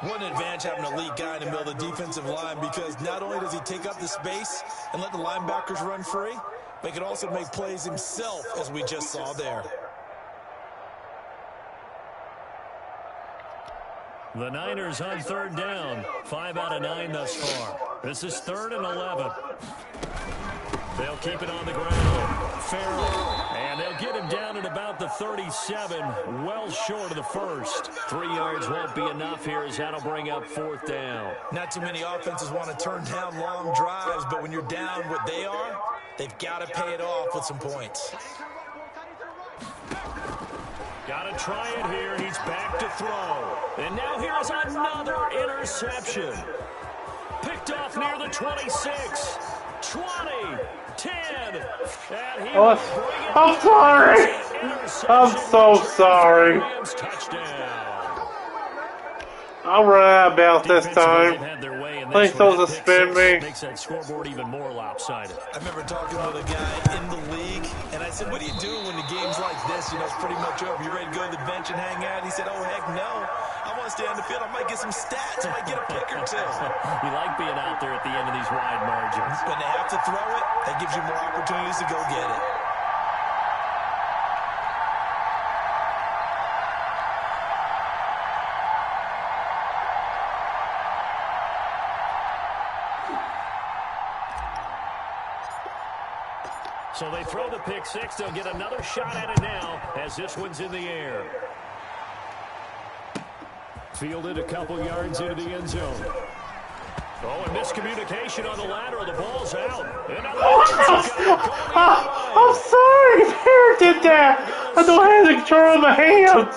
What an advantage having a elite guy in the middle of the defensive line because not only does he take up the space and let the linebackers run free, but he can also make plays himself as we just saw there. The Niners on 3rd down. 5 out of 9 thus far. This is 3rd and 11. They'll keep it on the ground. Farrell. And they'll get him down at about the 37. Well short of the first. 3 yards won't be enough here as that'll bring up 4th down. Not too many offenses want to turn down long drives, but when you're down what they are, they've got to pay it off with some points. Got to try it here. He's back to throw. And now here's another interception. Picked off near the 26. 20. 10. And he I'm sorry. I'm so sorry. I'll run out of bounds this time. Please don't suspend me. Makes that scoreboard even more lopsided. I remember talking with a guy in the league, and I said, what do you do when the game's like this? You know, it's pretty much over. You ready to go to the bench and hang out? He said, oh, heck no. I want to stay on the field. I might get some stats. I might get a pick or two. You like being out there at the end of these wide margins. When they have to throw it, that gives you more opportunities to go get it. So they throw the pick six. They'll get another shot at it now as this one's in the air. Fielded a couple yards into the end zone. Oh, and miscommunication on the lateral. The ball's out. I'm sorry. Bear did that. I don't have the control of my hands.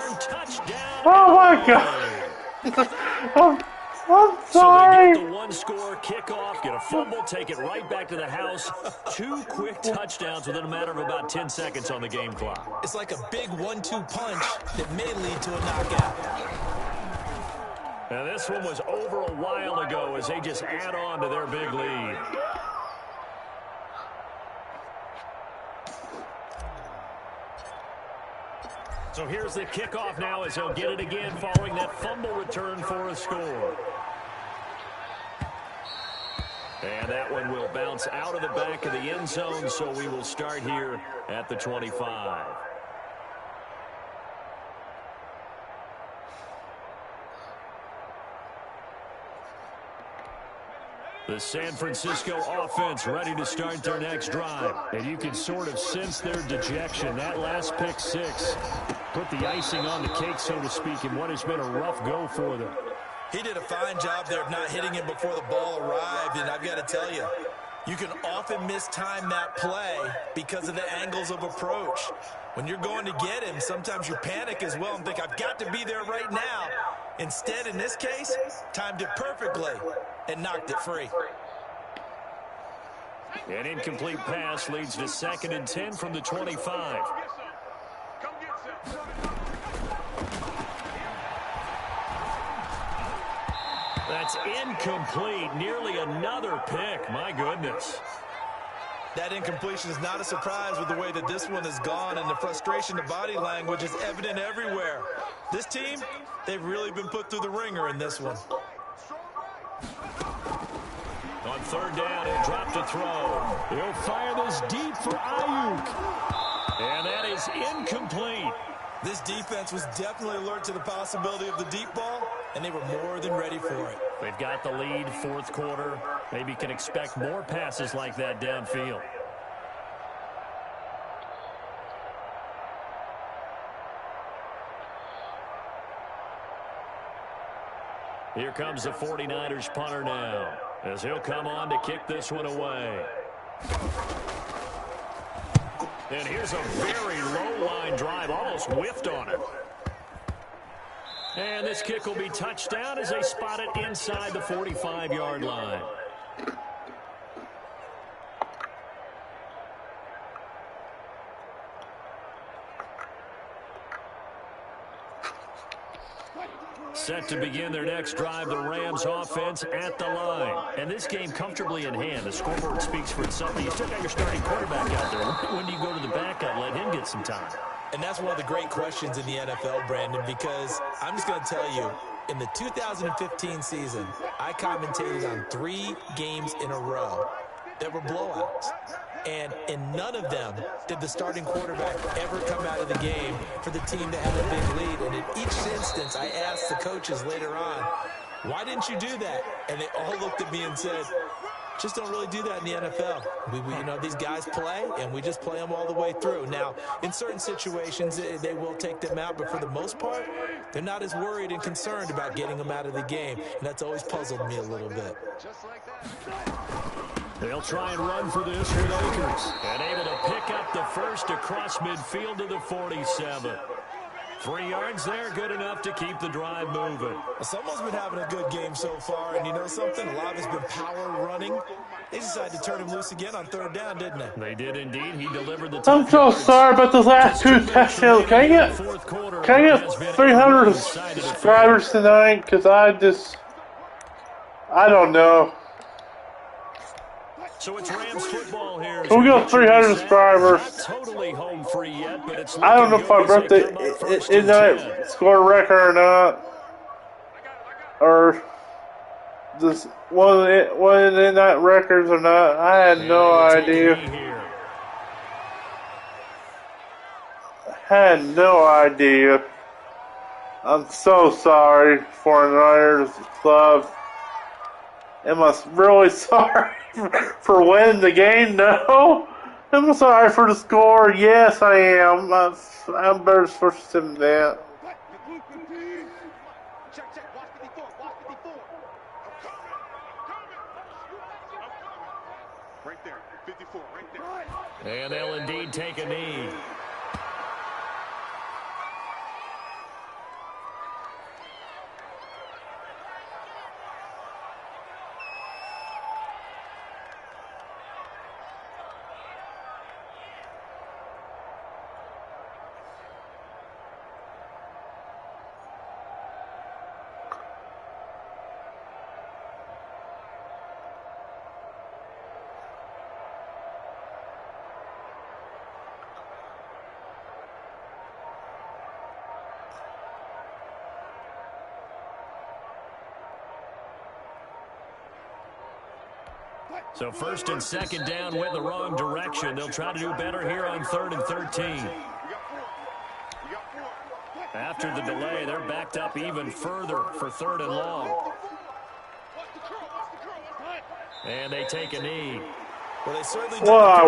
Oh, my God. I'm sorry. So they get the one-score kickoff, get a fumble, take it right back to the house. 2 quick touchdowns within a matter of about 10 seconds on the game clock. It's like a big 1-2 punch that may lead to a knockout. Now this one was over a while ago as they just add on to their big lead. So here's the kickoff now as they'll get it again following that fumble return for a score. And that one will bounce out of the back of the end zone, so we will start here at the 25. The San Francisco offense ready to start their next drive. And you can sort of sense their dejection. That last pick six put the icing on the cake, so to speak, in what has been a rough go for them. He did a fine job there of not hitting him before the ball arrived, and I've got to tell you, you can often mistime that play because of the angles of approach. When you're going to get him, sometimes you panic as well and think, I've got to be there right now. Instead, in this case, timed it perfectly and knocked it free. An incomplete pass leads to 2nd and 10 from the 25. That's incomplete. Nearly another pick. My goodness. That incompletion is not a surprise with the way that this one has gone, and the frustration, the body language is evident everywhere. This team, they've really been put through the ringer in this one. On third down, he'll drop to throw. He'll fire this deep for Ayuk. And that is incomplete. This defense was definitely alert to the possibility of the deep ball, and they were more than ready for it. They've got the lead, fourth quarter. Maybe can expect more passes like that downfield. Here comes the 49ers punter now, as he'll come on to kick this one away. And here's a very low-line drive, almost whiffed on it. And this kick will be touchdown as they spot it inside the 45-yard line. Set to begin their next drive, the Rams offense at the line. And this game comfortably in hand. The scoreboard speaks for itself. You still got your starting quarterback out there. When do you go to the backup, let him get some time? And that's one of the great questions in the NFL, Brandon, because I'm just going to tell you, in the 2015 season, I commentated on 3 games in a row that were blowouts. And in none of them did the starting quarterback ever come out of the game for the team that had a big lead. And in each instance, I asked the coaches later on, why didn't you do that? And they all looked at me and said, just don't really do that in the NFL. You know, these guys play, and we just play them all the way through. Now, in certain situations, they will take them out, but for the most part, they're not as worried and concerned about getting them out of the game, and that's always puzzled me a little bit. They'll try and run for this with Akers, and able to pick up the first across midfield to the 47. 3 yards there, good enough to keep the drive moving. Someone's been having a good game so far, and you know something? A lot of it's been power running. They decided to turn him loose again on third down, didn't they? They did indeed. He delivered the I'm so sorry about the last 2 touchdowns. Can I get 300 subscribers tonight? Because I don't know. So it's Rams football here. We got 300 subscribers. Not totally home free yet, but it's I don't know if I broke the score record or not, or just one of the night records or not. I had no idea. Had no idea. I'm so sorry, 49ers club. Am I really sorry for winning the game? No. Am I sorry for the score? Yes, I am. I'm better supposed than that. Right there, 54, right there. And they'll indeed take a knee. So first and second down went the wrong direction. They'll try to do better here on 3rd and 13. After the delay, they're backed up even further for 3rd and long. And they take a knee. Well, they certainly I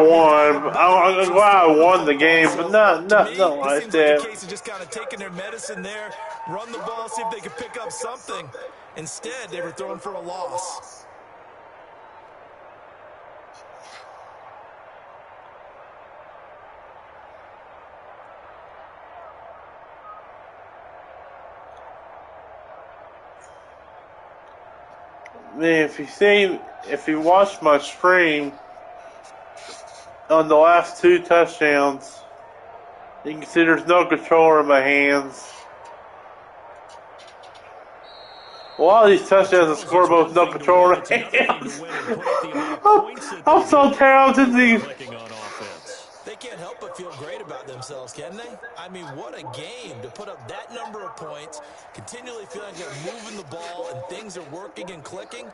won the game, but not like that. The case of just kind of taking their medicine there, run the ball, see if they could pick up something. Instead, they were throwing for a loss. I mean, if you watch my stream on the last 2 touchdowns, you can see there's no controller in my hands. A lot of these touchdowns are Charles, scored it's both one no thing to win. control It's another thing to hands. win and put up the amount of points that they I'm do so talented. when they're These. clicking on offense. They can't help but feel great about themselves, can they? I mean, what a game to put up that number of points, continually feeling like they're moving the ball and things are working and clicking.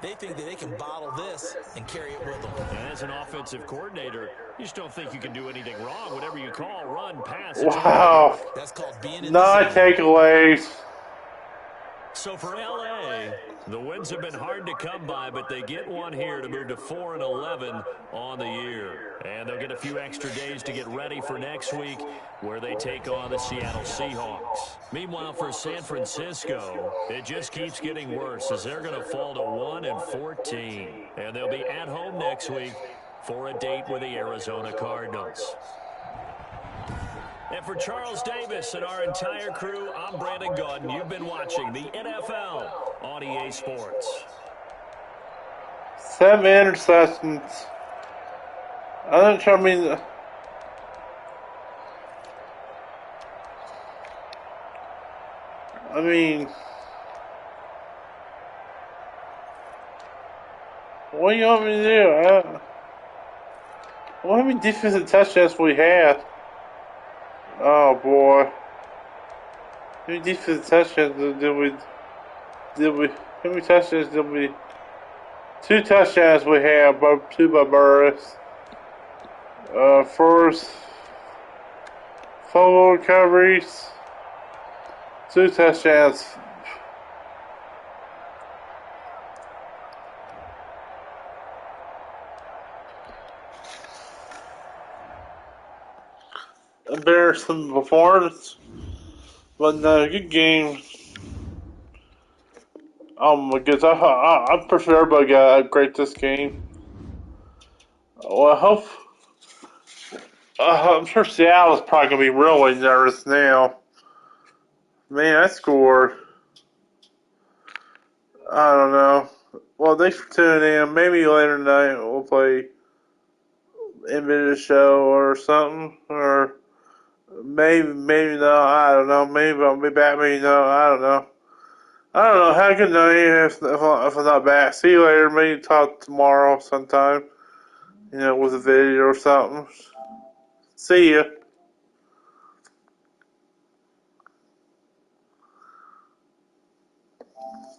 They think that they can bottle this and carry it with them. And as an offensive coordinator, you just don't think you can do anything wrong. Whatever you call, run, pass, it's all going to Wow. work. That's called being in the Nine zone. takeaways. So for L.A., the wins have been hard to come by, but they get one here to move to 4-11 on the year. And they'll get a few extra days to get ready for next week, where they take on the Seattle Seahawks. Meanwhile, for San Francisco, it just keeps getting worse as they're going to fall to 1-14. And they'll be at home next week for a date with the Arizona Cardinals. And for Charles Davis and our entire crew, I'm Brandon Gaudin. You've been watching the NFL on EA Sports. 7 interceptions. I mean, what do you want me to do? How many defensive touchdowns we had? Oh boy. How many defensive touchdowns how many touchdowns did we? 2 touchdowns we had, 2 by Burris. First, fumble recoveries, 2 touchdowns. Embarrassing performance, but no, good game. Oh my goodness, I'm pretty sure everybody got to upgrade this game. Well, I'm sure Seattle's probably gonna be really nervous now. Man, I scored. I don't know. Well, thanks for tuning in. Maybe later tonight we'll play NBA show or something, or maybe no. I don't know. Maybe I'll be back. Maybe no. I don't know. Have a good night if I'm not back. See you later. Maybe talk tomorrow sometime. With a video or something. See ya.